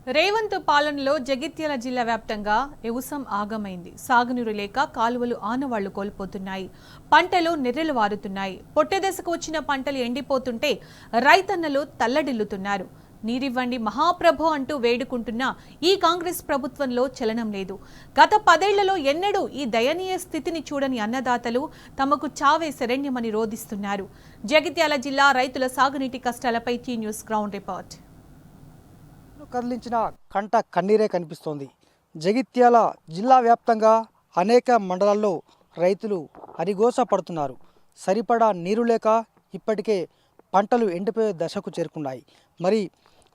రేవంత్ పాలనలో జగిత్యాల జిల్లా వ్యాప్తంగా వ్యవసాయం ఆగమైంది. సాగునీరు లేక కాలువలు ఆనవాళ్లు కోల్పోతున్నాయి. పంటలు నెర్రెలు వారుతున్నాయి. పొట్టెదశకు వచ్చిన పంటలు ఎండిపోతుంటే రైతన్నలు తల్లడిల్లుతున్నారు. నీరివ్వండి మహాప్రభు అంటూ వేడుకుంటున్న ఈ కాంగ్రెస్ ప్రభుత్వంలో చలనం లేదు. గత 10 ఏళ్లలో ఎన్నడూ ఈ దయనీయ స్థితిని చూడని అన్నదాతలు తమకు చావే శరణ్యమని రోధిస్తున్నారు. జగిత్యాల జిల్లా రైతుల సాగునీటి కష్టాలపై టీ న్యూస్ గ్రౌండ్ రిపోర్ట్. కదిలించిన కంట కన్నీరే కనిపిస్తోంది. జగిత్యాల జిల్లా వ్యాప్తంగా అనేక మండలాల్లో రైతులు అరిగోస పడుతున్నారు. సరిపడా నీరు లేక ఇప్పటికే పంటలు ఎండిపోయే దశకు చేరుకున్నాయి. మరి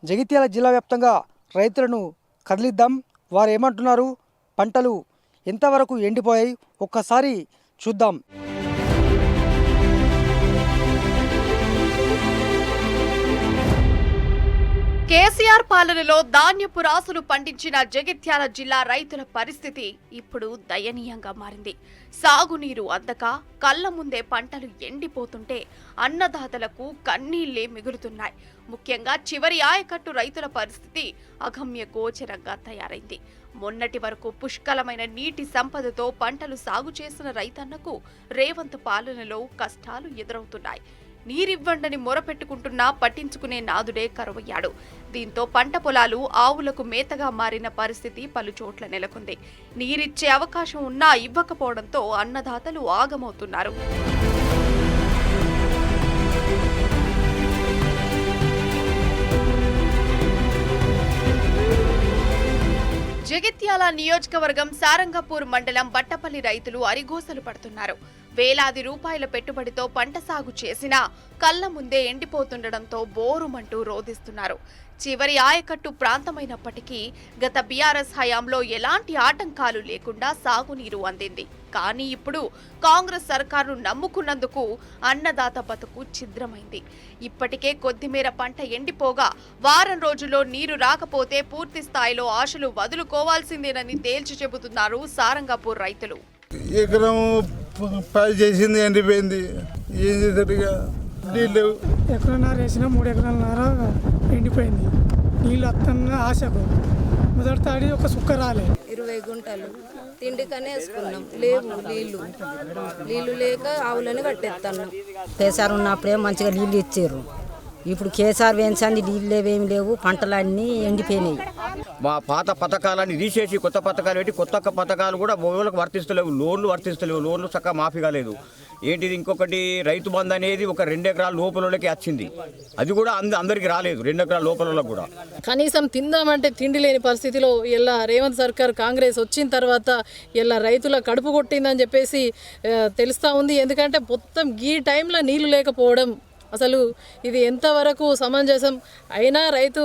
జగిత్యాల జిల్లా వ్యాప్తంగా రైతులను కదిలిద్దాం, వారు ఏమంటున్నారు, పంటలు ఎంతవరకు ఎండిపోయాయి ఒక్కసారి చూద్దాం. కేసీఆర్ పాలనలో ధాన్యపు రాసులు పండించిన జగిత్యాల జిల్లా రైతుల పరిస్థితి ఇప్పుడు దయనీయంగా మారింది. సాగునీరు అందక కళ్ల ముందే పంటలు ఎండిపోతుంటే అన్నదాతలకు కన్నీళ్లే మిగులుతున్నాయి. ముఖ్యంగా చివరి ఆయకట్టు రైతుల పరిస్థితి అగమ్య గోచరంగా తయారైంది. మొన్నటి వరకు పుష్కలమైన నీటి సంపదతో పంటలు సాగు చేసిన రైతన్నకు రేవంత్ పాలనలో కష్టాలు ఎదురవుతున్నాయి. నీరివ్వండని మొరపెట్టుకుంటున్నా పట్టించుకునే నాదుడే కరువయ్యాడు. దీంతో పంట పొలాలు ఆవులకు మేతగా మారిన పరిస్థితి పలుచోట్ల నెలకొంది. నీరిచ్చే అవకాశం ఉన్నా ఇవ్వకపోవడంతో అన్నదాతలు ఆగమవుతున్నారు. జగిత్యాల నియోజకవర్గం సారంగపూర్ మండలం బట్టపల్లి రైతులు అరిగోసలు పడుతున్నారు. వేలాది రూపాయల పెట్టుబడితో పంట సాగు చేసినా కళ్ల ముందే ఎండిపోతుండటంతో బోరుమంటూ రోధిస్తున్నారు. చివరి ఆయకట్టు ప్రాంతమైనప్పటికీ గత బీఆర్ఎస్ హయాంలో ఎలాంటి ఆటంకాలు లేకుండా సాగునీరు అందింది. కానీ ఇప్పుడు కాంగ్రెస్ సర్కారును నమ్ముకున్నందుకు అన్నదాత బతుకు ఛిద్రమైంది. ఇప్పటికే కొద్దిమేర పంట ఎండిపోగా వారం రోజుల్లో నీరు రాకపోతే పూర్తి స్థాయిలో ఆశలు వదులుకోవాల్సిందేనని తేల్చి చెబుతున్నారు సారంగపూర్ రైతులు. ఎకరం పది చేసింది ఎండిపోయింది, ఏం చేసేట్టుగా నీళ్ళు ఎకరన్నర వేసిన 3 ఎకరాలన్నర ఎండిపోయింది. నీళ్ళు వస్తున్న ఆశకు మొదటి తాడి ఒక సుక్క రాలే. 20 గుంటలు తిండికనే వేసుకున్నాం. లేవు నీళ్ళు లేక ఆవులని కట్టేస్తున్నాం. కేసీఆర్ ఉన్నప్పుడే మంచిగా నీళ్ళు ఇచ్చారు. ఇప్పుడు కేసీఆర్ వేయించండి, నీళ్ళు లేవేమి లేవు, పంటలన్నీ ఎండిపోయినాయి. మా పాత పథకాలన్నీ తీసేసి కొత్త పథకాలు పెట్టి కొత్త పథకాలు కూడా ఊళ్ళకి వర్తిస్తలేవు, లోన్లు వర్తిస్తలేవు, లోన్లు చక్కగా మాఫీ కాలేదు. ఏంటిది ఇంకొకటి రైతు బంధు అనేది ఒక 2 ఎకరాల లోపలకి వచ్చింది, అది కూడా అందరికి రాలేదు. 2 ఎకరాల లోపల కూడా కనీసం తిందామంటే తిండి లేని పరిస్థితిలో ఇలా రేవంత్ సర్కార్ కాంగ్రెస్ వచ్చిన తర్వాత ఇలా రైతుల కడుపు కొట్టిందని చెప్పేసి తెలుస్తూ ఉంది. ఎందుకంటే మొత్తం ఈ టైంలో నీళ్లు లేకపోవడం అసలు ఇది ఎంతవరకు సమంజసం. అయినా రైతు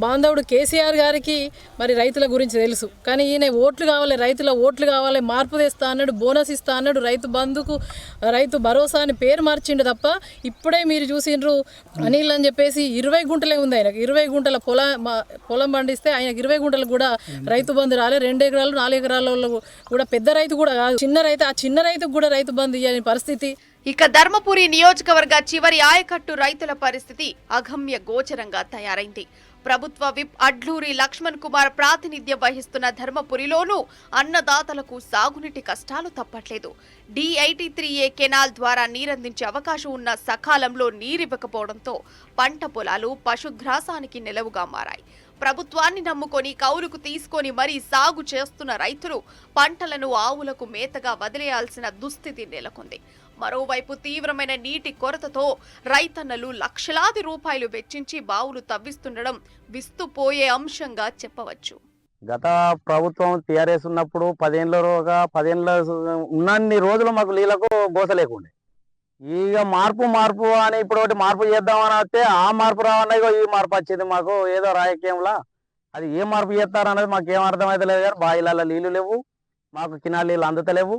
బాంధవుడు కేసీఆర్ గారికి మరి రైతుల గురించి తెలుసు. కానీ ఈయన ఓట్లు కావాలి, రైతుల ఓట్లు కావాలి, మార్పు తెస్తా అన్నాడు, బోనస్ ఇస్తా అన్నాడు, రైతు బంధుకు రైతు భరోసా అని పేరు మార్చిండు తప్ప ఇప్పుడే మీరు చూసిండ్రు అనిల్ అని చెప్పేసి 20 గుంటలే ఉంది ఆయనకు. 20 గుంటల పొలం పండిస్తే ఆయనకు 20 గుంటలు కూడా రైతు బంధు రాలే. 2 ఎకరాలు 4 ఎకరాల కూడా పెద్ద రైతు కూడా కాదు, చిన్న రైతు. ఆ చిన్న రైతుకు కూడా రైతు బంధు ఇవ్వని పరిస్థితి. ఇక ధర్మపురి నియోజకవర్గ చివరి ఆయకట్టు రైతుల పరిస్థితి అగమ్య గోచరంగా తయారైంది. ప్రభుత్వ విప్ అడ్లూరి లక్ష్మణ్ కుమార్ ప్రాతినిధ్యం వహిస్తున్న ధర్మపురిలోనూ అన్నదాతలకు సాగునీటి కష్టాలు తప్పట్లేదు. D83A కెనాల్ ద్వారా నీరందించే అవకాశం ఉన్న సకాలంలో నీరివ్వకపోవడంతో పంట పొలాలు పశుగ్రాసానికి నెలవుగా మారాయి. ప్రభుత్వాన్ని నమ్ముకొని కౌలుకు తీసుకొని మరీ సాగు చేస్తున్న రైతులు పంటలను ఆవులకు మేతగా వదిలేయాల్సిన దుస్థితి నెలకొంది. మరోవైపు తీవ్రమైన నీటి కొరతతో రైతన్నలు లక్షలాది రూపాయలు వెచ్చించి బావులు తవ్విస్తుండడం విస్తుపోయే అంశంగా చెప్పవచ్చు. గత ప్రభుత్వం టీఆర్ఎస్ ఉన్నప్పుడు 10 ఏళ్ళ ఉన్నన్ని రోజులు మాకు నీళ్లకు గోస లేకుండే. ఇక మార్పు అని ఇప్పుడు ఒకటి మార్పు చేద్దామని వస్తే ఆ మార్పు రావన్నా ఈ మార్పు వచ్చింది మాకు ఏదో రాజకీయంలో. అది ఏ మార్పు చేస్తారనేది మాకు ఏం అర్థమైతలేదు. కానీ బాయిలలో నీళ్లు లేవు, మాకు కినాల నీళ్ళు అందుతలేవు,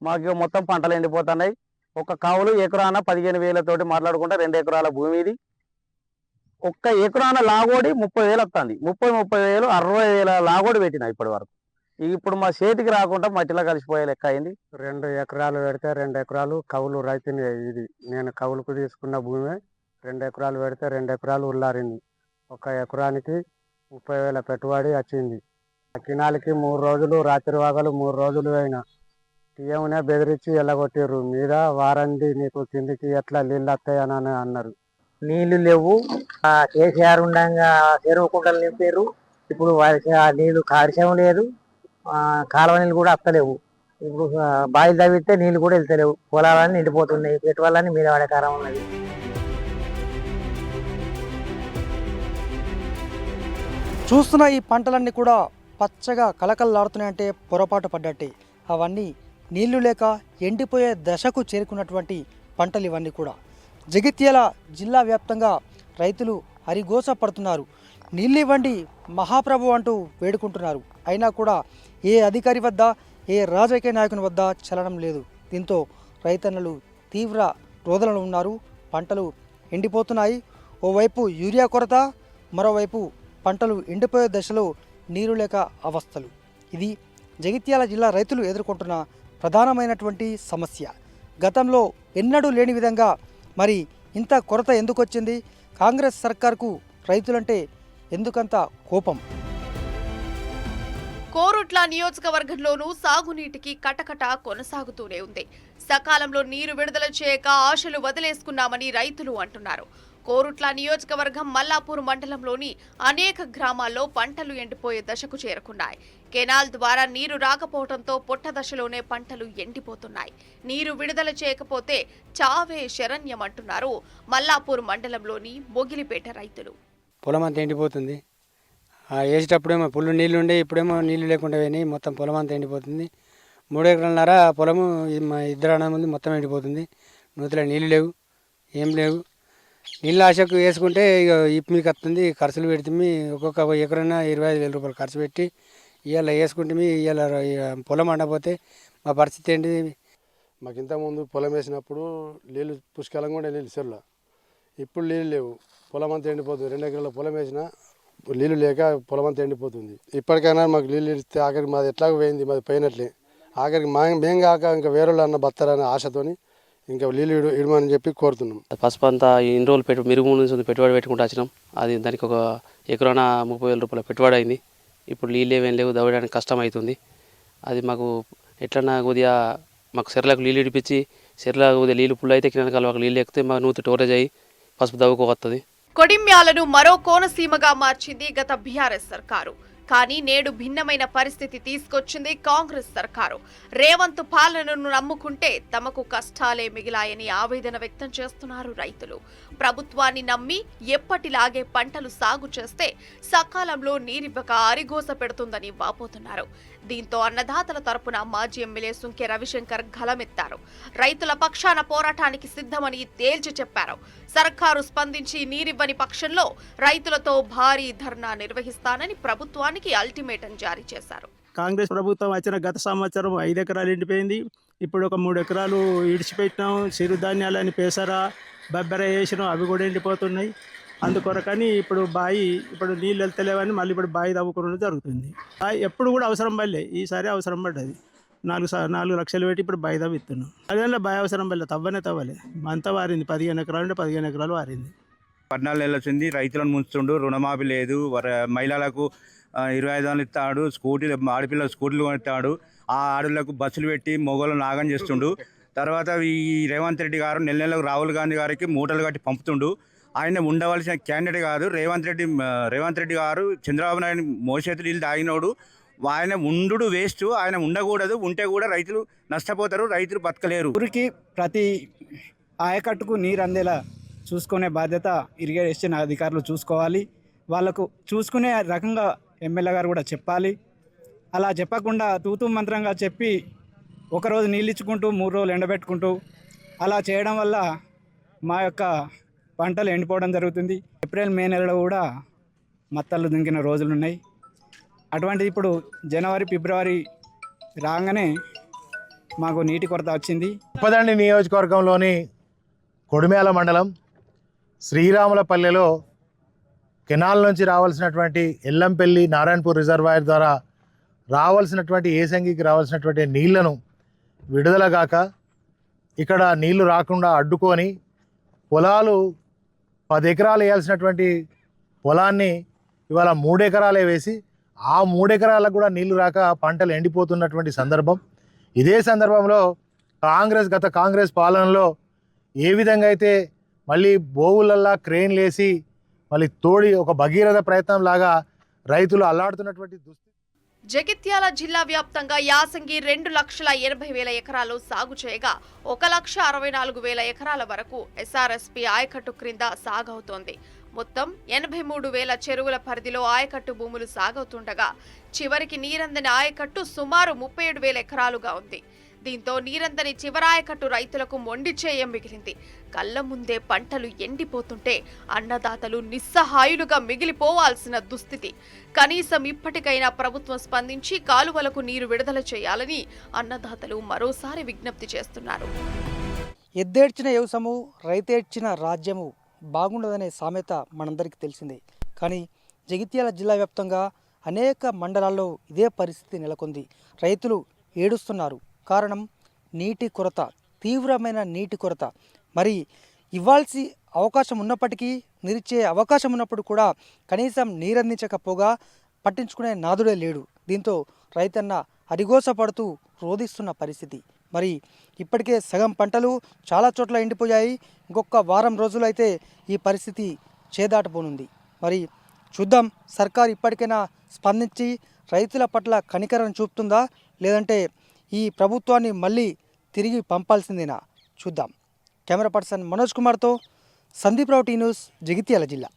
మాకు మొత్తం పంటలు ఎండిపోతున్నాయి. ఒక కావులు ఎకరాన 15,000 మాట్లాడుకుంటే 2 ఎకరాల భూమి ఇది. ఒక్క ఎకరాన లాగోడి 30,000 వస్తుంది. 30,000 60,000 లాగోడి పెట్టిన ఇప్పటి వరకు. ఇప్పుడు మా చేతికి రాకుండా మట్టిలో కలిసిపోయే లెక్క అయింది. 2 ఎకరాలు పెడితే 2 ఎకరాలు కౌలు రైతుని. ఇది నేను కౌలుకు తీసుకున్న భూమి. 2 ఎకరాలు పెడితే 2 ఎకరాలు ఉల్లారింది. 1 ఎకరానికి 30,000 పెట్టుబడి వచ్చింది. కినాలకి 3 రోజులు రాత్రి వాగలు 3 రోజులు అయినా టీఎంనే బెదిరించి ఎల్లగొట్టిర్రు. మీద వారంది నీకు కిందికి ఎట్లా నీళ్ళు వస్తాయని అన్నారు. నీళ్లు లేవు. కేసీఆర్ ఉండగా చెరువు కుంటలు నింపారు. ఇప్పుడు నీళ్లు కాలుష్యం లేదు, కాలువ నీళ్ళు కూడా వస్తలేవు. ఇప్పుడు బావిలు తవ్వితే నీళ్లు కూడా వెళ్తలేవు. పొలాలన్నీ నిండిపోతున్నాయి. పెట్టుబడులన్నీ మీద పడే కారం ఉన్నది. చూస్తున్న ఈ పంటలన్నీ కూడా పచ్చగా కలకలలాడుతున్నాయంటే పొరపాటు పడ్డట్టే. అవన్నీ నీళ్లు లేక ఎండిపోయే దశకు చేరుకున్నటువంటి పంటలు ఇవన్నీ కూడా. జగిత్యాల జిల్లా వ్యాప్తంగా రైతులు హరిగోస పడుతున్నారు. నీళ్ళు ఇవ్వండి మహాప్రభు అంటూ వేడుకుంటున్నారు. అయినా కూడా ఏ అధికారి వద్ద, ఏ రాజకీయ నాయకుని వద్ద చలనం లేదు. దీంతో రైతన్నలు తీవ్ర రోదనలు ఉన్నారు. పంటలు ఎండిపోతున్నాయి. ఓవైపు యూరియా కొరత, మరోవైపు పంటలు ఎండిపోయే దశలో నీరు లేక అవస్థలు. ఇది జగిత్యాల జిల్లా రైతులు ఎదుర్కొంటున్న ప్రధానమైనటువంటి సమస్య. గతంలో ఎన్నడూ లేని విధంగా మరి ఇంత కొరత ఎందుకు వచ్చింది? కాంగ్రెస్ సర్కార్కు రైతులంటే ఎందుకంత కోపం? కోరుట్ల నియోజకవర్గంలోనూ సాగునీటికి కటకట కొనసాగుతూనే ఉంది. సకాలంలో నీరు విడుదల చేయక ఆశలు వదిలేసుకున్నామని రైతులు అంటున్నారు. కోరుట్ల నియోజకవర్గం మల్లాపూర్ మండలంలోని అనేక గ్రామాల్లో పంటలు ఎండిపోయే దశకు చేరుకున్నాయి. కెనాల్ ద్వారా నీరు రాకపోవడంతో పొట్ట దశలోనే పంటలు ఎండిపోతున్నాయి. నీరు విడుదల చేయకపోతే చావే శరణ్యమంటున్నారు మల్లాపూర్ మండలంలోని బొగిలిపేట రైతులు. పొలం అంతా ఎండిపోతుంది. వేసేటప్పుడేమో పుల్లు నీళ్ళు ఉండే, ఇప్పుడేమో నీళ్ళు లేకుండా పోయినాయి. మొత్తం పొలం అంతా ఎండిపోతుంది. 3 ఎకరాలన్నర పొలము మా ఇద్దరు అన్న ముందు మొత్తం ఎండిపోతుంది. నూతిలో నీళ్ళు లేవు, ఏం లేవు. నీళ్ళ ఆశకు వేసుకుంటే ఇక ఇప్పు మీకు వస్తుంది. ఖర్చులు పెడితే ఒక్కొక్క ఎకరైనా 25,000 రూపాయలు ఖర్చు పెట్టి ఇవాళ వేసుకుంటే ఇవాళ పొలం అండపోతే మా పరిస్థితి ఏంటి? మాకు ఇంతకుముందు పొలం వేసినప్పుడు నీళ్ళు పుష్కలంగా ఉండే నీళ్ళు చెరువులో. ఇప్పుడు నీళ్ళు లేవు, పొలం అంతా ఎండిపోతుంది. 2 ఎకరాల పొలం వేసినా నీళ్ళు లేక పొలం అంతా ఎండిపోతుంది. ఇప్పటికైనా మాకు నీళ్ళు ఇస్తే ఆఖరికి మాది ఎట్లాగో పోయింది, మాది పోయినట్లే. ఆఖరికి మేము కాక ఇంకా వేరే వాళ్ళు అన్న బతారనే ఆశతోని ఇంకా నీళ్ళు ఇడమని చెప్పి కోరుతున్నాం. పసుపు అంతా ఇన్ని రోజులు మిరుగు నుంచి పెట్టుబడి పెట్టుకుంటూ వచ్చినాం. అది దానికి ఒక ఎకరాన 30,000 రూపాయల పెట్టుబడి అయింది. ఇప్పుడు నీళ్ళు ఏమేం లేవు, దవ్వడానికి కష్టం అవుతుంది. అది మాకు ఎట్లన్నా కొద్దిగా మాకు చెర్లకు నీళ్ళు ఇడిపించి, చెర్లకు కొద్దిగా నీళ్ళు పుల్లు అయితే కింద కాలువకు నీళ్ళు ఎక్కితే మాకు నూతి స్టోరేజ్ అయ్యి పసుపు దవ్వుకోవస్తుంది. కొడిమ్యాలను మరో కోనసీమగా మార్చింది గత బీఆర్ఎస్ సర్కారు. కానీ నేడు భిన్నమైన పరిస్థితి తీసుకొచ్చింది కాంగ్రెస్ సర్కారు. రేవంత్ పాలనను నమ్ముకుంటే తమకు కష్టాలే మిగిలాయని ఆవేదన వ్యక్తం చేస్తున్నారు రైతులు. ప్రభుత్వాన్ని నమ్మి ఎప్పటిలాగే పంటలు సాగు చేస్తే సకాలంలో నీరివ్వక అరిగోస పెడుతుందని వాపోతున్నారు. దీంతో అన్నదాతల తరపున మాజీ ఎమ్మెల్యే సుంకె రవిశంకర్ గళమెత్తారు. రైతుల పక్షాన పోరాటానికి సిద్ధమని తేల్చి చెప్పారు. సర్కారు స్పందించి నీరివ్వని పక్షంలో రైతులతో భారీ ధర్నా నిర్వహిస్తానని ప్రభుత్వానికి అల్టిమేటం జారీ చేశారు. కాంగ్రెస్ ప్రభుత్వం వచ్చిన గత సంవత్సరం 5 ఎకరాలు ఎండిపోయింది. ఇప్పుడు ఒక 3 ఎకరాలు ఇడిచిపెట్టినాం. చిరుధాన్యాలని పెసర, బొబ్బర వేసినాం, అవి కూడా ఎండిపోతున్నాయి. అందుకొరకని ఇప్పుడు నీళ్ళు వెళ్తలేవని మళ్ళీ ఇప్పుడు బావి తవ్వుకోవడం జరుగుతుంది. ఎప్పుడు కూడా అవసరం పడలే, ఈసారి అవసరం పడ్డది. 4 లక్షలు పెట్టి ఇప్పుడు బావి తవ్విస్తున్నాం. అదేలా బావి అవసరం పడలే, తవ్వలే. అంతా వారింది. 15 ఎకరాలు ఉంటే 15 ఎకరాలు వారింది. 14 నెలలు వచ్చింది. రైతులను ముంచుతుండు, రుణమాఫీ లేదు. మహిళలకు 25,000 ఇస్తాడు, ఆడపిల్లలు స్కూటీలు కొనిస్తాడు. ఆ ఆడలకు బస్సులు పెట్టి మొగోళ్ళను నాగం చేస్తుండు. తర్వాత ఈ రేవంత్ రెడ్డి గారు నెలకు రాహుల్ గాంధీ గారికి మూటలు కట్టి పంపుతుండు. ఆయన ఉండవలసిన క్యాండిడేట్ కాదు. రేవంత్ రెడ్డి గారు చంద్రబాబు నాయుడు మోసేతులు నీళ్ళు తాగినోడు. ఆయన ఉండు వేస్ట్, ఆయన ఉండకూడదు. ఉంటే కూడా రైతులు నష్టపోతారు, రైతులు బతకలేరు. ఊరికి ప్రతి ఆయకట్టుకు నీరు అందేలా చూసుకునే బాధ్యత ఇరిగేషన్ అధికారులు చూసుకోవాలి. వాళ్ళకు చూసుకునే రకంగా ఎమ్మెల్యే గారు కూడా చెప్పాలి. అలా చెప్పకుండా తూతూ మంత్రంగా చెప్పి ఒకరోజు నీళ్ళు ఇచ్చుకుంటూ 3 రోజులు ఎండబెట్టుకుంటూ అలా చేయడం వల్ల మా యొక్క పంటలు ఎండిపోవడం జరుగుతుంది. ఏప్రిల్ మే నెలలో కూడా మత్తళ్ళు దుంకిన రోజులు ఉన్నాయి. అటువంటిది ఇప్పుడు జనవరి ఫిబ్రవరి రాగానే మాకు నీటి కొరత వచ్చింది. ఉప్పదండి నియోజకవర్గంలోని కొడిమ్యాల మండలం శ్రీరాములపల్లెలో కెనాల్ నుంచి రావాల్సినటువంటి ఎల్లంపల్లి నారాయణపూర్ రిజర్వాయర్ ద్వారా రావాల్సినటువంటి ఏసంగికి రావాల్సినటువంటి నీళ్లను విడుదల కాక ఇక్కడ నీళ్లు రాకుండా అడ్డుకొని పొలాలు 10 ఎకరాలు వేయాల్సినటువంటి పొలాన్ని ఇవాళ 3 ఎకరాలే వేసి ఆ 3 ఎకరాలకు కూడా నీళ్లు రాక పంటలు ఎండిపోతున్నటువంటి సందర్భం. ఇదే సందర్భంలో గత కాంగ్రెస్ పాలనలో ఏ విధంగా అయితే మళ్ళీ బోవులల్లా క్రెయిన్లు వేసి మళ్ళీ తోడి ఒక భగీరథ ప్రయత్నం లాగా రైతులు అల్లాడుతున్నటువంటి దుస్థితి. జగిత్యాల జిల్లా వ్యాప్తంగా యాసంగి 2,80,000 ఎకరాలు సాగు చేయగా 1,64,000 ఎకరాల వరకు ఎస్ఆర్ఎస్పీ ఆయకట్టు క్రింద సాగవుతోంది. మొత్తం 83,000 చెరువుల పరిధిలో ఆయకట్టు భూములు సాగవుతుండగా చివరికి నీరందని ఆయకట్టు సుమారు 37,000 ఎకరాలుగా ఉంది. దీంతో నీరందని చివరాయకట్టు రైతులకు మొండి చేయం మిగిలింది. కళ్ల ముందే పంటలు ఎండిపోతుంటే అన్నదాతలు నిస్సహాయులుగా మిగిలిపోవాల్సిన దుస్థితి. కనీసం ఇప్పటికైనా ప్రభుత్వం స్పందించి కాలువలకు నీరు విడుదల చేయాలని అన్నదాతలు మరోసారి విజ్ఞప్తి చేస్తున్నారు. ఎద్దేడ్చిన వ్యవసాయము రైతేడ్చిన రాజ్యము బాగుండదనే సామెత మనందరికీ తెలిసిందే. కానీ జగిత్యాల జిల్లా వ్యాప్తంగా అనేక మండలాల్లో ఇదే పరిస్థితి నెలకొంది. రైతులు ఏడుస్తున్నారు. కారణం నీటి కొరత, తీవ్రమైన నీటి కొరత. మరి ఇవ్వాల్సి అవకాశం ఉన్నప్పటికీ, నిరిచే అవకాశం ఉన్నప్పుడు కూడా కనీసం నీరందించకపోగా పట్టించుకునే నాదుడే లేడు. దీంతో రైతన్న అరిగోసపడుతూ రోధిస్తున్న పరిస్థితి. మరి ఇప్పటికే సగం పంటలు చాలా చోట్ల ఎండిపోయాయి. ఇంకొక వారం రోజులైతే ఈ పరిస్థితి చేదాటపోనుంది. మరి చూద్దాం, సర్కార్ ఇప్పటికైనా స్పందించి రైతుల పట్ల కనికరం చూపుతుందా, లేదంటే ఈ ప్రభుత్వాన్ని మళ్ళీ తిరిగి పంపాల్సిందేనా చూద్దాం. కెమెరా పర్సన్ మనోజ్ కుమార్తో సందీప్ రావు, టీ న్యూస్, జగిత్యాల జిల్లా.